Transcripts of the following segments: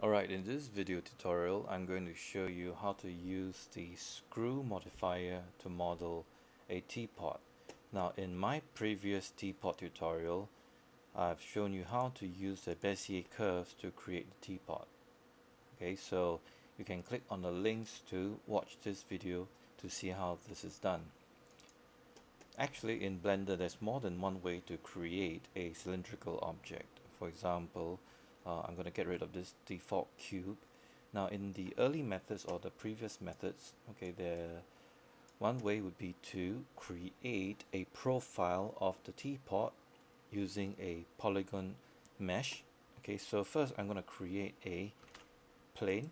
Alright, in this video tutorial, I'm going to show you how to use the Screw Modifier to model a teapot. Now, in my previous teapot tutorial, I've shown you how to use the Bezier curves to create the teapot. Okay, so you can click on the links to watch this video to see how this is done. Actually, in Blender, there's more than one way to create a cylindrical object. For example, I'm going to get rid of this default cube. Now, in the early methods or the previous methods, okay, one way would be to create a profile of the teapot using a polygon mesh. Okay, so first I'm going to create a plane.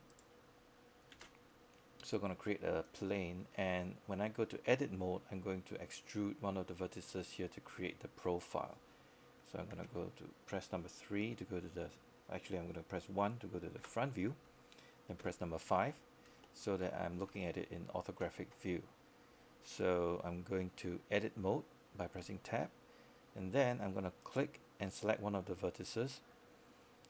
So I'm going to create a plane, and when I go to edit mode, I'm going to extrude one of the vertices here to create the profile. So I'm going to go to press number 3 to go to the, actually I'm going to press 1 to go to the front view, then press number 5 so that I'm looking at it in orthographic view. So I'm going to edit mode by pressing tab, and then I'm going to click and select one of the vertices,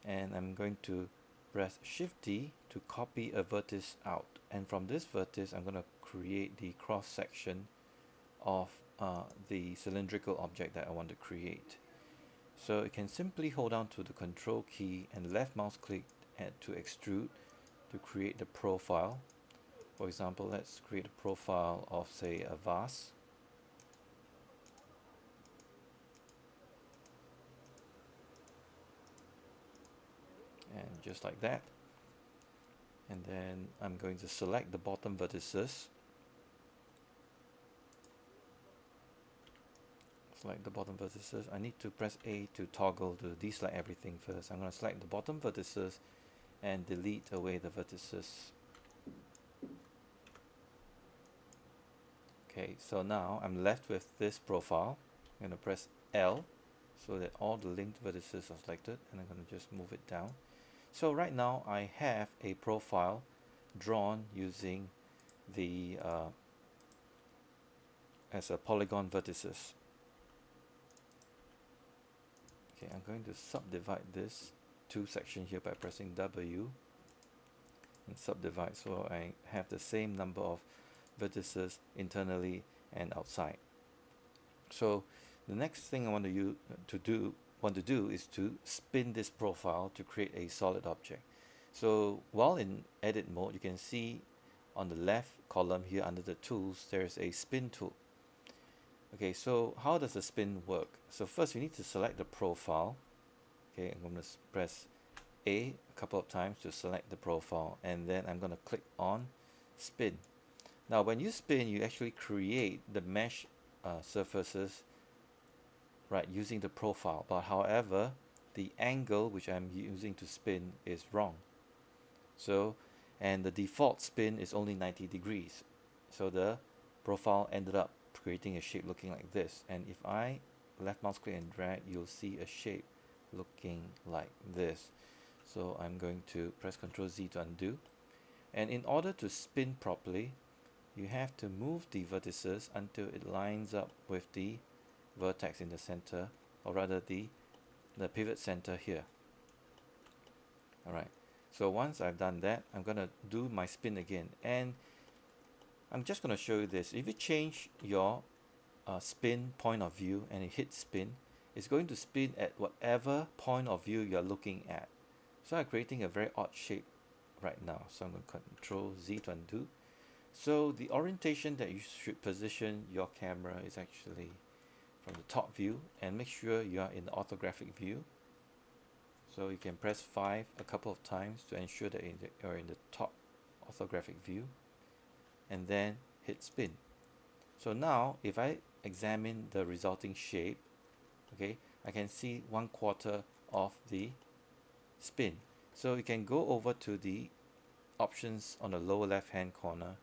and I'm going to press Shift D to copy a vertex out, and from this vertex I'm going to create the cross section of the cylindrical object that I want to create. So you can simply hold down to the control key and left mouse click to extrude to create the profile. For example, let's create a profile of, say, a vase. And just like that. And then I'm going to select the bottom vertices. Select the bottom vertices. I need to press A to toggle to deselect everything first. I'm going to select the bottom vertices and delete away the vertices. Okay, so now I'm left with this profile. I'm going to press L so that all the linked vertices are selected, and I'm going to just move it down. So right now I have a profile drawn using the as a polygon vertices. Okay, I'm going to subdivide this two sections here by pressing W and subdivide, so I have the same number of vertices internally and outside. So the next thing I want to do is to spin this profile to create a solid object. So while in edit mode, you can see on the left column here under the tools there is a spin tool. Okay, so how does the spin work? So first you need to select the profile. Okay, I'm going to press A couple of times to select the profile, and then I'm going to click on spin. Now when you spin, you actually create the mesh surfaces, right, using the profile, but however the angle which I'm using to spin is wrong. So, and the default spin is only 90 degrees, so the profile ended up creating a shape looking like this. And if I left mouse click and drag, you'll see a shape looking like this. So I'm going to press Ctrl Z to undo, and in order to spin properly, you have to move the vertices until it lines up with the vertex in the center, or rather the pivot center here. Alright, so once I've done that, I'm going to do my spin again, and I'm just going to show you this. If you change your spin point of view and it hits spin, it's going to spin at whatever point of view you're looking at. So I'm creating a very odd shape right now, so I'm going to Control Z to undo. So the orientation that you should position your camera is actually from the top view, and make sure you are in the orthographic view. So you can press 5 a couple of times to ensure that you're in the top orthographic view, and then hit spin. So now if I examine the resulting shape, okay, I can see 1/4 of the spin. So you can go over to the options on the lower left hand corner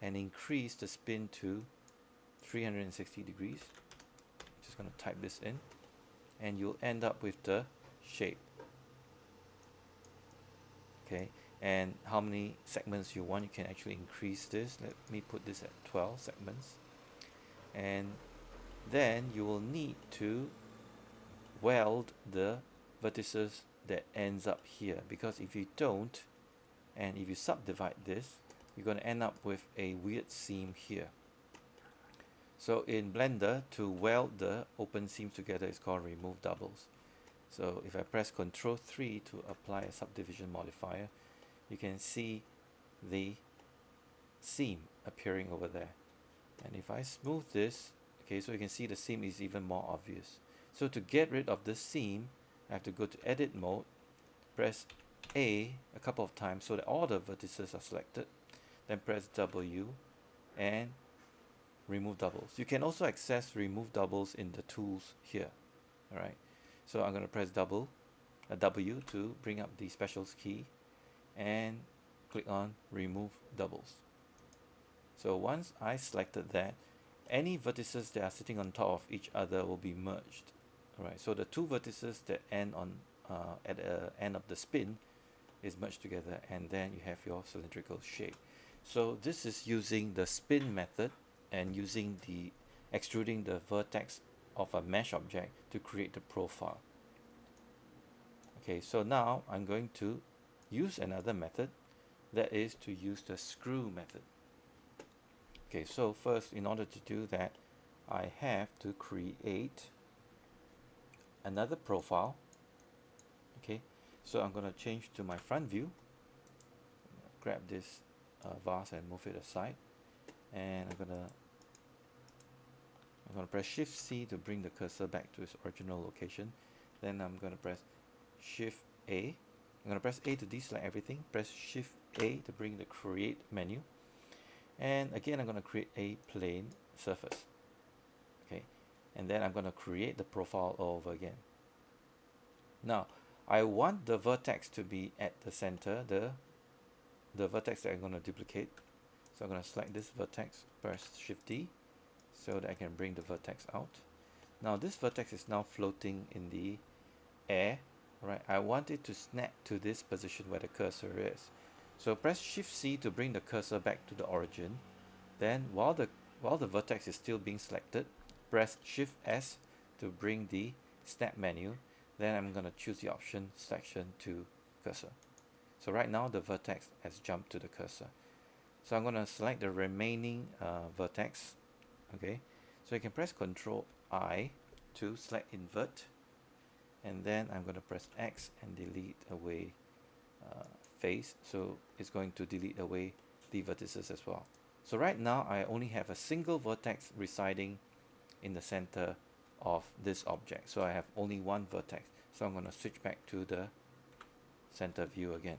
and increase the spin to 360 degrees. Just going to type this in, and you'll end up with the shape. Okay, and how many segments you want, you can actually increase this. Let me put this at 12 segments, and then you will need to weld the vertices that ends up here, because if you don't, and if you subdivide this, you're going to end up with a weird seam here. So in Blender, to weld the open seams together is called remove doubles. So if I press Ctrl 3 to apply a subdivision modifier, you can see the seam appearing over there. And if I smooth this, okay, so you can see the seam is even more obvious. So to get rid of this seam, I have to go to edit mode, press A a couple of times so that all the vertices are selected, then press W and remove doubles. You can also access remove doubles in the tools here. Alright, so I'm going to press W to bring up the specials key and click on remove doubles. So once I selected that, any vertices that are sitting on top of each other will be merged. Alright, so the two vertices that end on at the end of the spin is merged together, and then you have your cylindrical shape. So this is using the spin method and using the extruding the vertex of a mesh object to create the profile. Okay, so now I'm going to use another method, that is to use the screw method. Okay, so first, in order to do that, I have to create another profile. Okay, so I'm going to change to my front view, grab this vase and move it aside, and I'm going to press Shift C to bring the cursor back to its original location. Then I'm going to press Shift A. I'm going to press A to deselect everything, press Shift A to bring the create menu, and again I'm going to create a plane surface. Okay, and then I'm going to create the profile all over again. Now I want the vertex to be at the center, the vertex that I'm going to duplicate. So I'm going to select this vertex, press Shift D so that I can bring the vertex out. Now this vertex is now floating in the air. Right, I want it to snap to this position where the cursor is. So press Shift C to bring the cursor back to the origin. Then while the vertex is still being selected, press Shift S to bring the snap menu. Then I'm going to choose the option selection to cursor. So right now the vertex has jumped to the cursor. So I'm going to select the remaining vertex. Okay, so you can press Ctrl I to select invert, and then I'm going to press X and delete away face, so it's going to delete away the vertices as well. So right now I only have a single vertex residing in the center of this object, so I have only one vertex. So I'm going to switch back to the center view again,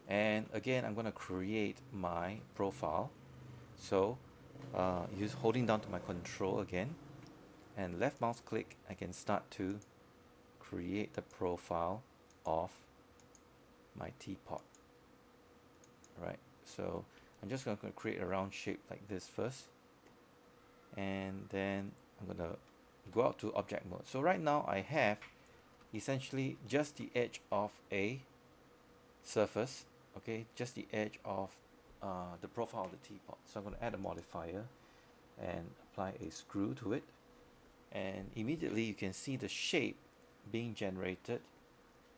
and again I'm going to create my profile. So use holding down to my control again and left mouse click, I can start to create the profile of my teapot. Right, so I'm just going to create a round shape like this first, and then I'm going to go out to object mode. So right now I have essentially just the edge of a surface, okay, just the edge of the profile of the teapot. So I'm going to add a modifier and apply a screw to it, and immediately you can see the shape being generated,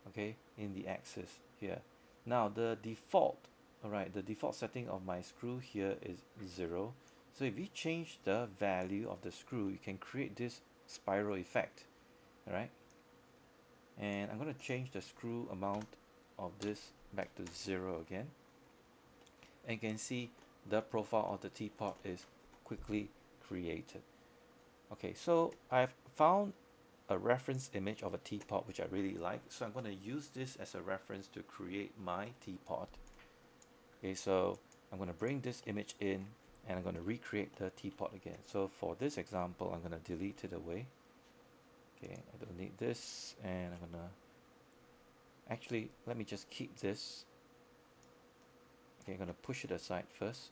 okay, in the axis here. Now the default, alright, the default setting of my screw here is 0. So if you change the value of the screw, you can create this spiral effect. Alright, and I'm going to change the screw amount of this back to 0 again, and you can see the profile of the teapot is quickly created. Okay, so I've found a reference image of a teapot which I really like, so I'm going to use this as a reference to create my teapot. Okay, so I'm going to bring this image in and I'm going to recreate the teapot again. So for this example, I'm going to delete it away. Okay, I don't need this, and I'm going to actually, let me just keep this. Okay, I'm going to push it aside first.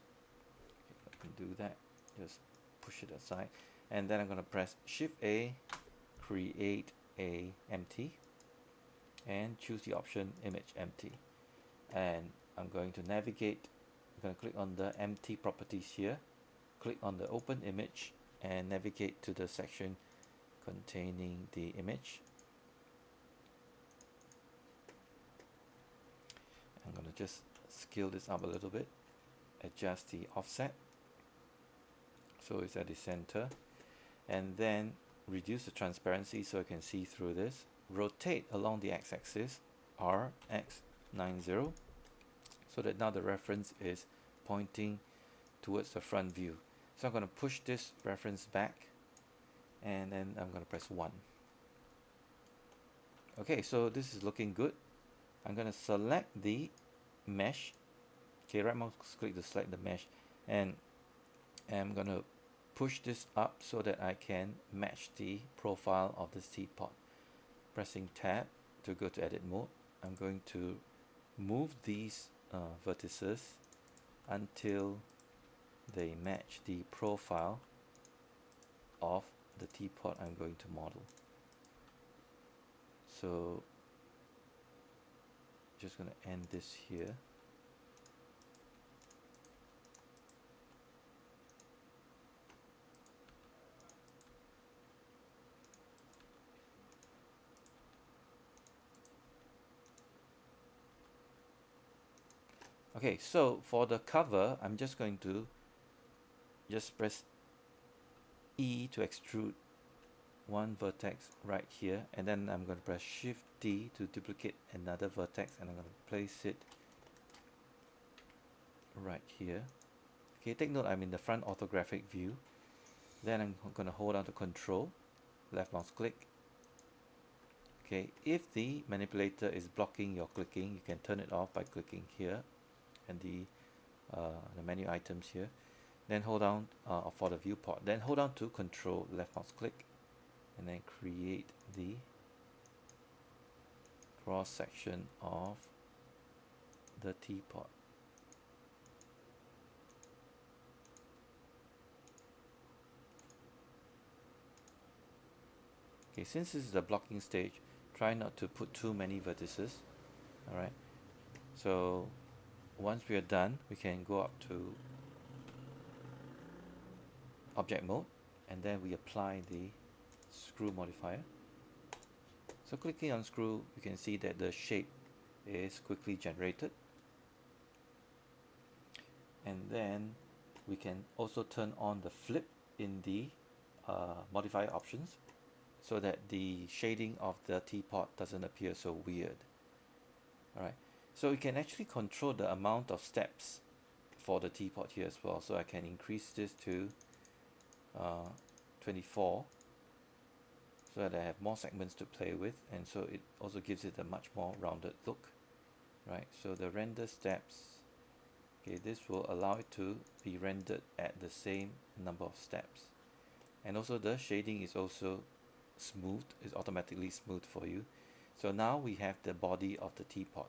Okay, I can do that, just push it aside, and then I'm going to press Shift A, create a empty, and choose the option image empty, and I'm going to navigate. I'm going to click on the empty properties here, click on the open image, and navigate to the section containing the image. I'm going to just scale this up a little bit, adjust the offset so it's at the center, and then reduce the transparency so I can see through this. Rotate along the x-axis RX90 so that now the reference is pointing towards the front view. So I'm going to push this reference back, and then I'm going to press 1. Okay, so this is looking good. I'm going to select the mesh. Okay, right mouse click to select the mesh, and I'm going to push this up so that I can match the profile of this teapot. Pressing tab to go to edit mode. I'm going to move these vertices until they match the profile of the teapot I'm going to model. So just going to end this here. Okay, so for the cover, I'm just going to just press E to extrude one vertex right here, and then I'm going to press Shift D to duplicate another vertex, and I'm going to place it right here. Okay, take note I'm in the front orthographic view. Then I'm going to hold down to Control, left mouse click. Okay, if the manipulator is blocking your clicking, you can turn it off by clicking here and the menu items here. Then hold down for the viewport. Then hold down to Control, left mouse click, and then create the cross section of the teapot. Okay, since this is the blocking stage, try not to put too many vertices. Alright, so once we are done, we can go up to object mode, and then we apply the screw modifier. So clicking on screw, you can see that the shape is quickly generated, and then we can also turn on the flip in the modifier options so that the shading of the teapot doesn't appear so weird. Alright, so we can actually control the amount of steps for the teapot here as well. So I can increase this to 24 so that I have more segments to play with, and so it also gives it a much more rounded look. Right, so the render steps, okay, this will allow it to be rendered at the same number of steps, and also the shading is also smooth, is automatically smooth for you. So now we have the body of the teapot.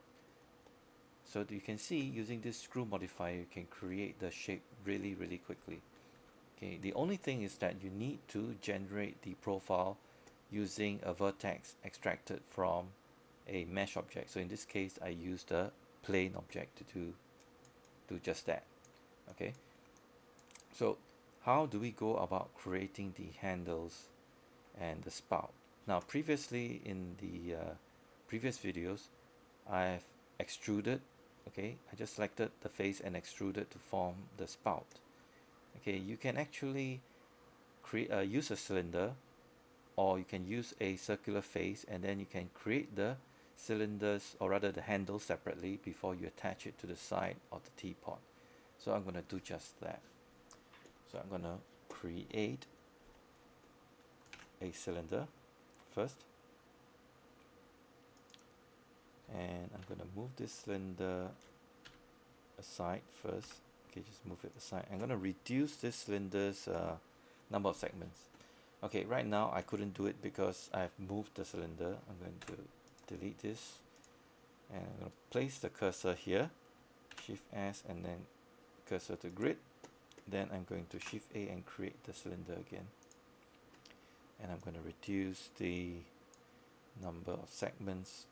So you can see using this screw modifier you can create the shape really quickly. Okay, the only thing is that you need to generate the profile using a vertex extracted from a mesh object. So in this case I used a plane object to do just that. Okay, so how do we go about creating the handles and the spout? Now previously in the previous videos I've extruded. Okay, I just selected the face and extruded to form the spout. Okay, you can actually create use a cylinder, or you can use a circular face, and then you can create the cylinders, or rather the handle, separately before you attach it to the side of the teapot. So I'm going to do just that. So I'm going to create a cylinder first, and I'm going to move this cylinder aside first. Okay, just move it aside. I'm going to reduce this cylinder's number of segments. Okay, right now I couldn't do it because I've moved the cylinder. I'm going to delete this, and I'm going to place the cursor here, Shift S, and then cursor to grid. Then I'm going to Shift A and create the cylinder again, and I'm going to reduce the number of segments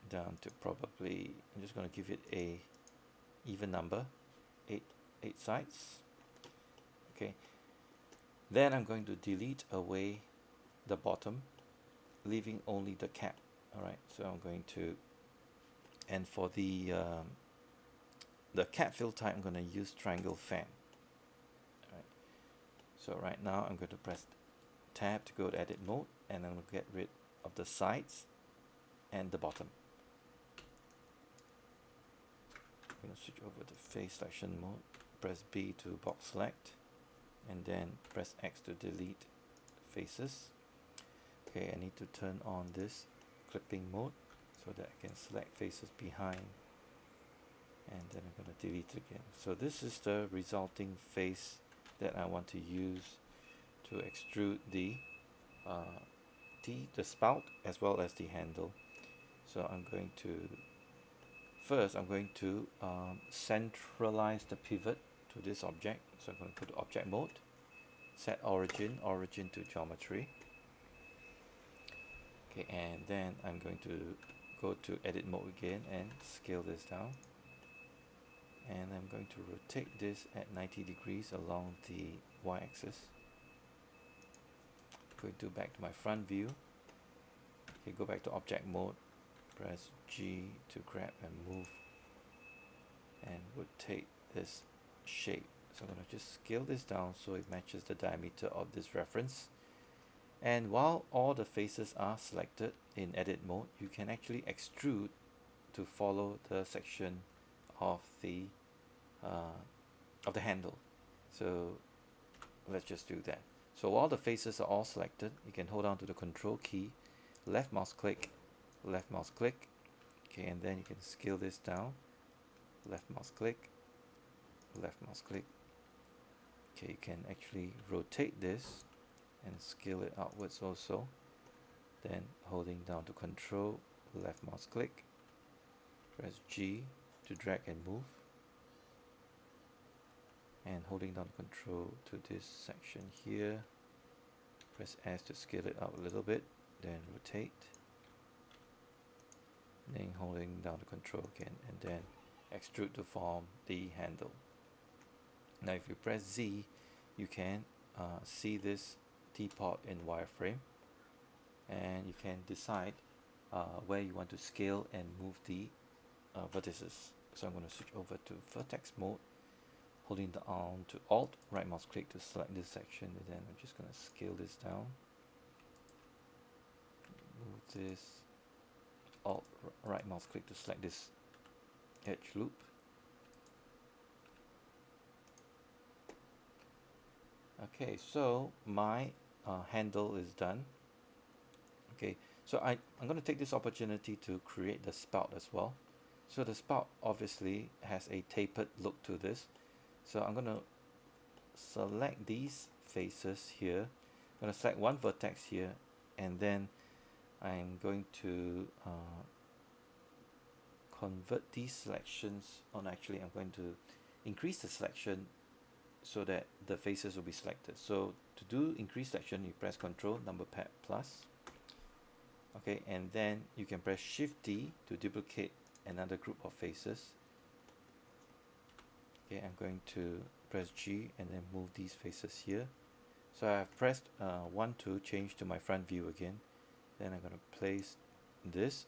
down to probably, I'm just going to give it a even number, 8 sides. Okay, then I'm going to delete away the bottom, leaving only the cap. Alright, so I'm going to And for the cat fill type, I'm going to use triangle fan. Alright. So right now I'm going to press tab to go to edit mode, and I'm going to get rid of the sides and the bottom. I'm going to switch over to face selection mode, press B to box select, and then press X to delete faces. Okay, I need to turn on this clipping mode so that I can select faces behind, and then I'm going to delete it again. So this is the resulting face that I want to use to extrude the spout as well as the handle. So I'm going to centralize the pivot to this object. So I'm going to go to object mode, set origin to geometry. Okay, and then I'm going to go to edit mode again and scale this down. And I'm going to rotate this at 90 degrees along the y-axis. Going to back to my front view. Okay, go back to object mode, press G to grab and move and rotate this shape. So I'm going to just scale this down so it matches the diameter of this reference. And while all the faces are selected in edit mode, you can actually extrude to follow the section of the handle. So let's just do that. So while the faces are all selected, you can hold on to the control key, left mouse click, okay, and then you can scale this down, left mouse click. Okay, you can actually rotate this and scale it outwards also. Then holding down to control, left mouse click, press G to drag and move, and holding down control to this section here, press S to scale it out a little bit, then rotate, then holding down the control again, and then extrude to form the handle. Now if you press Z, you can see this teapot in wireframe, and you can decide where you want to scale and move the vertices. So I'm going to switch over to vertex mode, holding down to Alt, right mouse click to select this section, and then I'm just going to scale this down, move this, Alt, right mouse click to select this edge loop. Okay, so my handle is done. Okay, so I'm going to take this opportunity to create the spout as well. So the spout obviously has a tapered look to this. So I'm going to select these faces here. I'm going to select one vertex here, and then I'm going to convert these selections on. Actually, I'm going to increase the selection so that the faces will be selected. So to do increase selection, you press Control number pad plus. Okay, and then you can press Shift D to duplicate another group of faces. Okay, I'm going to press G and then move these faces here. So I've pressed 1 to change to my front view again. Then I'm going to place this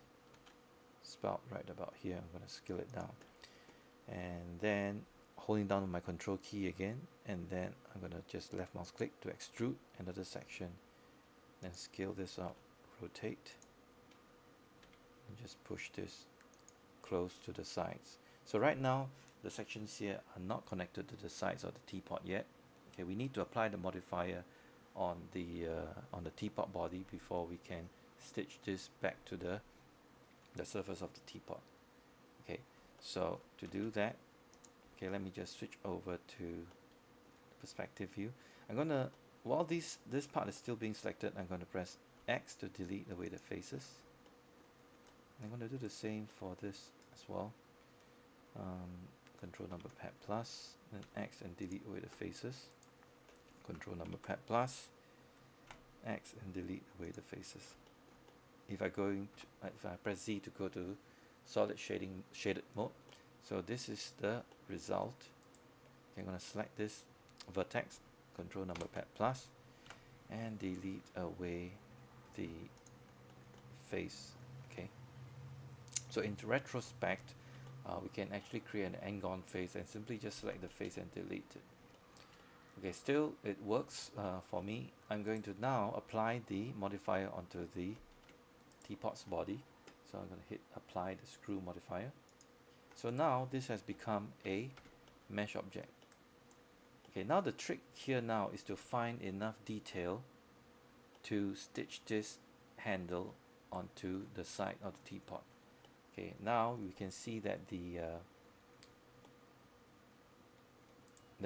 spout right about here. I'm going to scale it down, and then holding down my control key again, and then I'm going to just left mouse click to extrude another section, then scale this up, rotate, and just push this close to the sides. So right now the sections here are not connected to the sides of the teapot yet. Okay, we need to apply the modifier on the teapot body before we can stitch this back to the surface of the teapot. Okay, so to do that, okay, let me just switch over to perspective view. I'm gonna, while this part is still being selected, I'm going to press X to delete away the faces. I'm going to do the same for this as well. Control number pad plus, then X and delete away the faces. Control number pad plus, X and delete away the faces. If I press Z to go to solid shaded mode, so this is the result. Okay, I'm going to select this vertex, Control number pad plus, and delete away the face. Okay, So in retrospect, we can actually create an end-on face and simply just select the face and delete it. Okay, still it works for me. I'm going to now apply the modifier onto the teapot's body. So I'm going to hit apply the screw modifier. So now this has become a mesh object. Okay, now the trick here now is to find enough detail to stitch this handle onto the side of the teapot. Okay, now we can see that the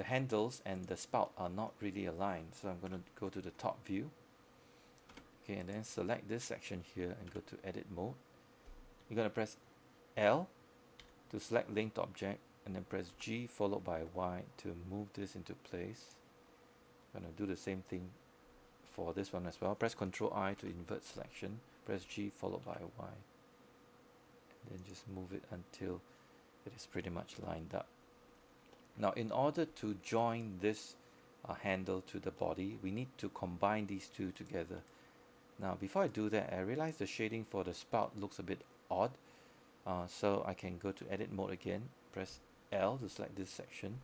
handles and the spout are not really aligned. So I'm going to go to the top view. Okay, and then select this section here and go to edit mode. You're going to press L to select linked object, and then press G followed by Y to move this into place. I'm going to do the same thing for this one as well. Press Ctrl I to invert selection. Press G followed by Y. And then just move it until it is pretty much lined up. Now in order to join this handle to the body, we need to combine these two together. Now before I do that, I realize the shading for the spout looks a bit odd. So I can go to edit mode again, press L to select this section,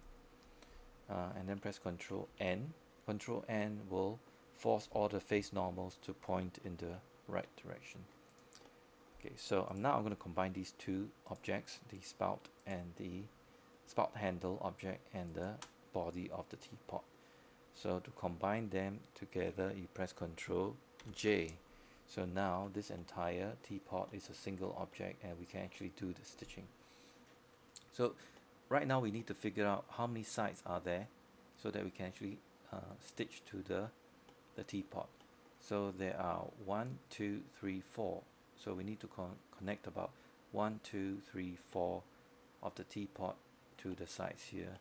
and then press Ctrl N. Ctrl N will force all the face normals to point in the right direction. Okay, so I'm going to combine these two objects, the spout and the spout handle object and the body of the teapot. So to combine them together, you press Ctrl J. So now this entire teapot is a single object and we can actually do the stitching. So right now we need to figure out how many sides are there so that we can actually stitch to the teapot. So there are 1, 2, 3, 4. So we need to connect about 1, 2, 3, 4 of the teapot to the sides here,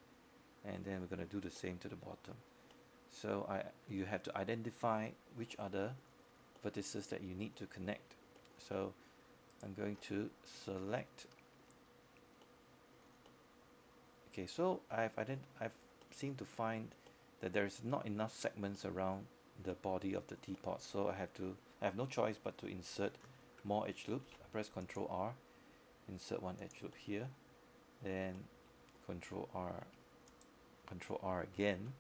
and then we're going to do the same to the bottom. So you have to identify which are the vertices that you need to connect. So I'm going to select. Okay, so I've seemed to find that there is not enough segments around the body of the teapot, so I have no choice but to insert more edge loops. I press Ctrl R, insert one edge loop here, then Ctrl R again.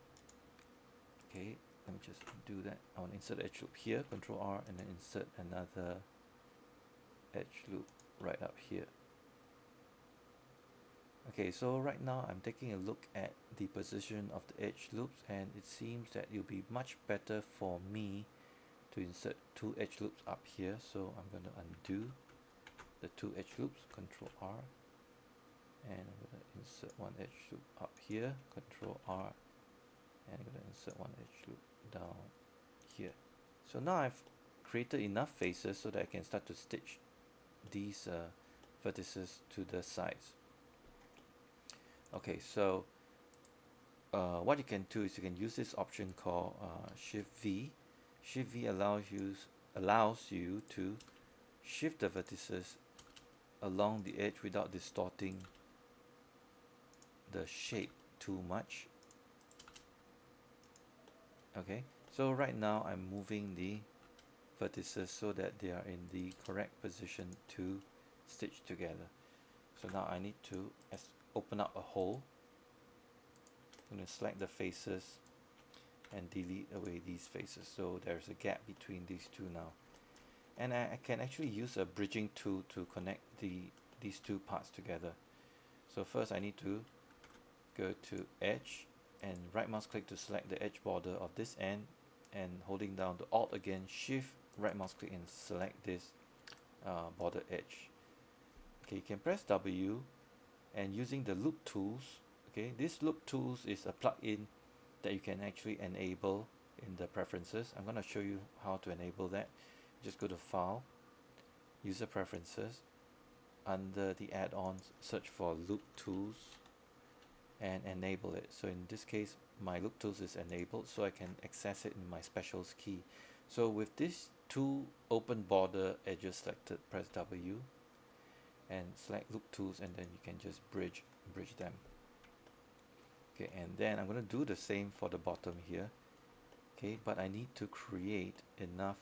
Okay, let me just do that. I want to insert edge loop here, Ctrl R, and then insert another edge loop right up here. Okay, so right now I'm taking a look at the position of the edge loops, and it seems that it will be much better for me to insert 2 edge loops up here. So I'm going to undo the 2 edge loops, Ctrl R, and I'm going to insert 1 edge loop up here, Ctrl R, and I'm going to insert 1 edge loop down here. So now I've created enough faces so that I can start to stitch these vertices to the sides. Okay, so what you can do is you can use this option called Shift V. Shift V allows you to shift the vertices along the edge without distorting the shape too much. Okay, so right now I'm moving the vertices so that they are in the correct position to stitch together. So now I need to open up a hole. I'm going to select the faces and delete away these faces, so there's a gap between these two now. And I can actually use a bridging tool to connect these two parts together. So first I need to go to Edge and right mouse click to select the edge border of this end, and holding down the Alt again, Shift right mouse click and select this border edge. Okay, you can press W, and using the loop tools, okay, this loop tools is a plugin that you can actually enable in the preferences. I'm going to show you how to enable that. Just go to File, User Preferences, under the add-ons, search for loop tools and enable it. So in this case my loop tools is enabled, so I can access it in my specials key. So with these two open border edges selected, press W and select loop tools, and then you can just bridge them. Okay, and then I'm going to do the same for the bottom here. Okay, but I need to create enough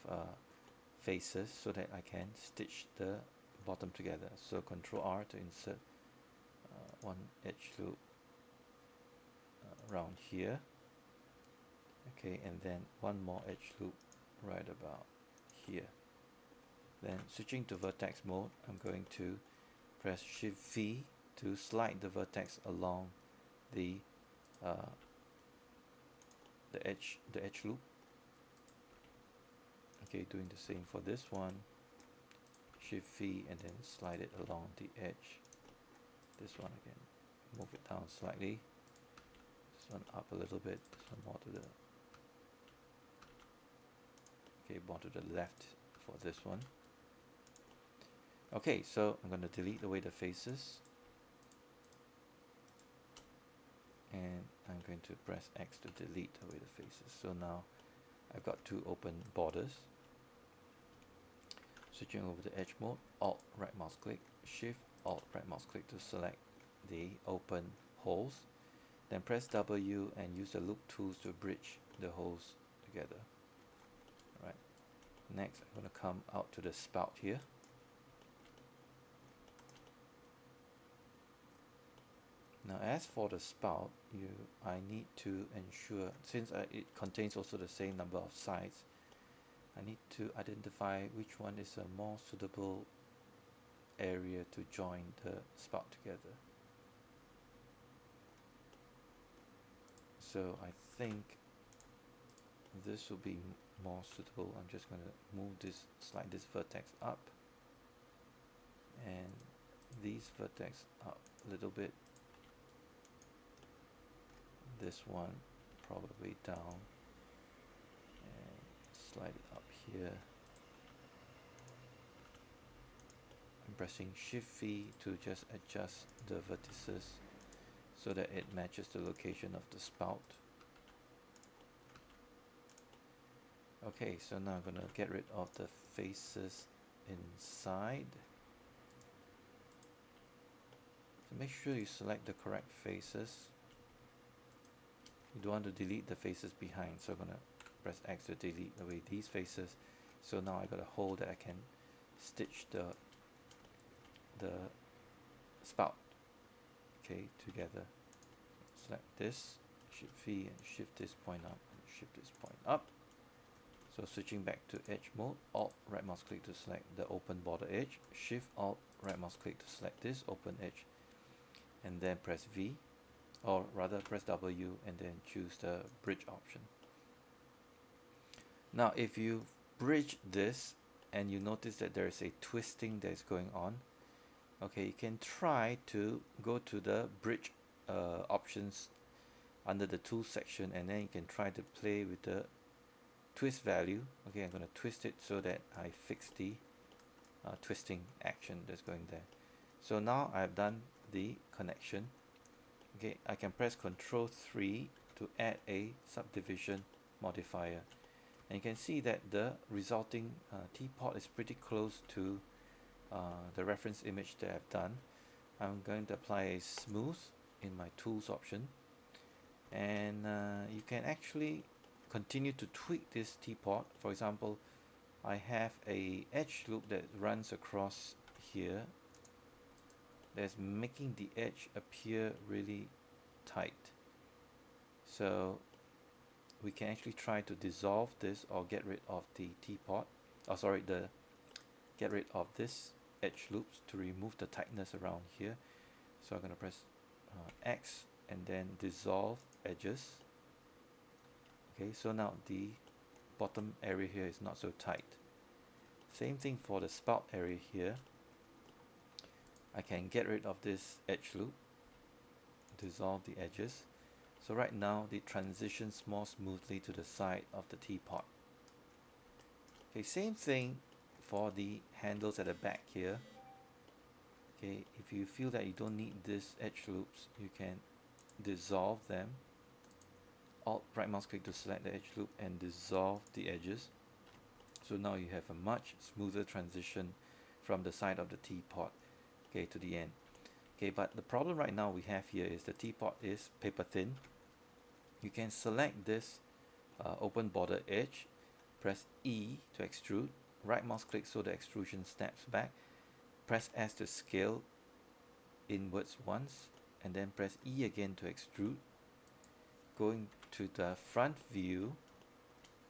faces so that I can stitch the bottom together. So Control R to insert one edge loop around here. Okay, and then one more edge loop right about here. Then switching to vertex mode, I'm going to press Shift V to slide the vertex along the edge loop. Okay, doing the same for this one. Shift V and then slide it along the edge. This one again, move it down slightly. This one up a little bit. This one more to the more to the left for this one. Okay, so I'm going to delete away the faces, and I'm going to press X to delete away the faces. So now I've got two open borders. Switching over to edge mode, Alt right mouse click, Shift Alt right mouse click to select the open holes. Then press W and use the loop tools to bridge the holes together. Right. Next, I'm going to come out to the spout here. Now, as for the spout, I need to ensure, since it contains also the same number of sides, I need to identify which one is a more suitable area to join the spout together. So I think this will be more suitable. I'm just going to move this, slide this vertex up, and these vertex up a little bit. This one probably down, and slide it up here. I'm pressing Shift V to just adjust the vertices so that it matches the location of the spout. Okay, so now I'm going to get rid of the faces inside. So make sure you select the correct faces. You don't want to delete the faces behind, so I'm going to press X to delete away these faces. So now I got a hole that I can stitch the spout together. Select this, Shift V and shift this point up and shift this point up. So switching back to edge mode, Alt right mouse click to select the open border edge, Shift Alt right mouse click to select this open edge, and then press V, or rather press W and then choose the bridge option. Now if you bridge this and you notice that there is a twisting that is going on, okay, you can try to go to the bridge options under the tool section, and then you can try to play with the twist value. Okay, I'm going to twist it so that I fix the twisting action that's going there. So now I've done the connection. Okay, I can press Ctrl 3 to add a subdivision modifier, and you can see that the resulting teapot is pretty close to the reference image that I've done. I'm going to apply a smooth in my tools option, and you can actually continue to tweak this teapot. For example, I have a edge loop that runs across here that's making the edge appear really tight. So we can actually try to dissolve this or get rid of the teapot, get rid of this edge loops to remove the tightness around here. So I'm going to press X and then dissolve edges. Okay, so now the bottom area here is not so tight. Same thing for the spout area here. I can get rid of this edge loop, dissolve the edges. So right now the transitions more smoothly to the side of the teapot. Okay, same thing for the handles at the back here. Okay, if you feel that you don't need this edge loops, you can dissolve them. Alt right mouse click to select the edge loop and dissolve the edges. So now you have a much smoother transition from the side of the teapot, okay, to the end. Okay, but the problem right now we have here is the teapot is paper thin. You can select this open border edge, press E to extrude, right mouse click so the extrusion snaps back, press S to scale inwards once, and then press E again to extrude. Going to the front view,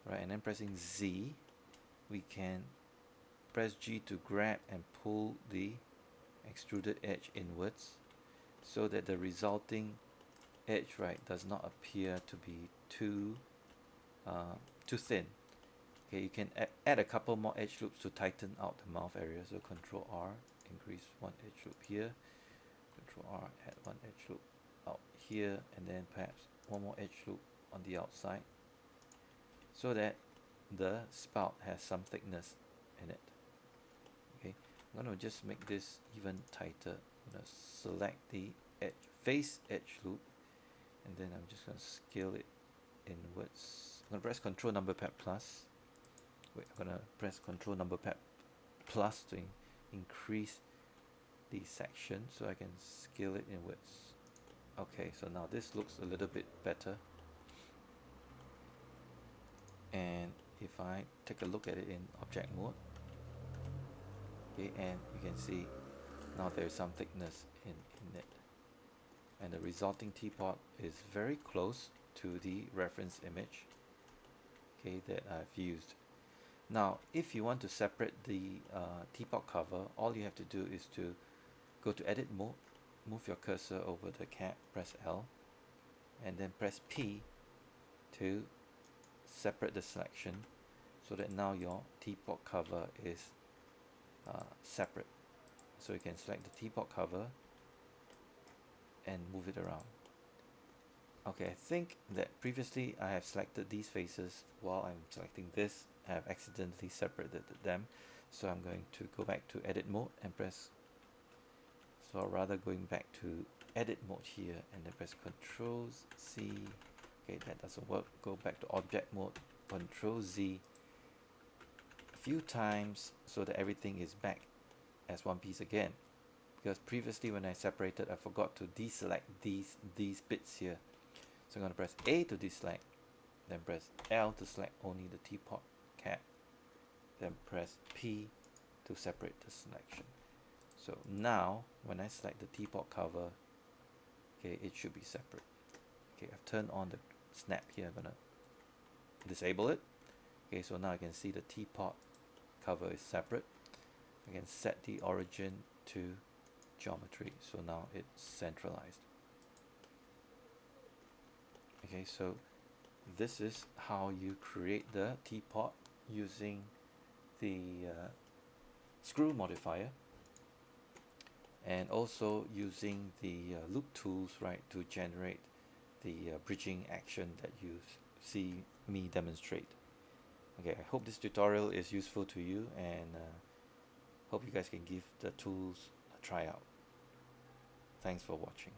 right, and then pressing Z, we can press G to grab and pull the extruded edge inwards so that the resulting edge, right, does not appear to be too thin. Okay, you can add a couple more edge loops to tighten out the mouth area. So Control R, increase one edge loop here. Control R, add one edge loop out here, and then perhaps one more edge loop on the outside, so that the spout has some thickness in it. Okay, I'm going to just make this even tighter. I'm going to select the face edge loop, and then I'm just going to scale it inwards. I'm going to press Control number pad plus. Wait, I'm going to press Control number pad plus to increase the section so I can scale it inwards. Okay, so now this looks a little bit better. And if I take a look at it in object mode, okay, and you can see now there's some thickness in it, and the resulting teapot is very close to the reference image, okay, that I've used. Now if you want to separate the teapot cover, all you have to do is to go to edit mode, move your cursor over the cap, press L, and then press P to separate the selection, so that now your teapot cover is separate. So you can select the teapot cover and move it around. Okay, I think that previously I have selected these faces. While I'm selecting this, I have accidentally separated them. So I'm going to go back to edit mode and press, so rather going back to edit mode here and then press Control Z. Okay, that doesn't work. Go back to object mode, Control Z a few times so that everything is back as one piece again. Because previously when I separated, I forgot to deselect these bits here. So I'm going to press A to deselect, then press L to select only the teapot cap, then press P to separate the selection. So now when I select the teapot cover, okay, it should be separate. Okay, I've turned on the snap here. I'm gonna disable it. Okay, so now I can see the teapot cover is separate. I can set the origin to geometry, so now it's centralized. Okay, so this is how you create the teapot using the Screw Modifier, and also using the loop tools, right, to generate the bridging action that you see me demonstrate. Okay, I hope this tutorial is useful to you, and hope you guys can give the tools a try out. Thanks for watching.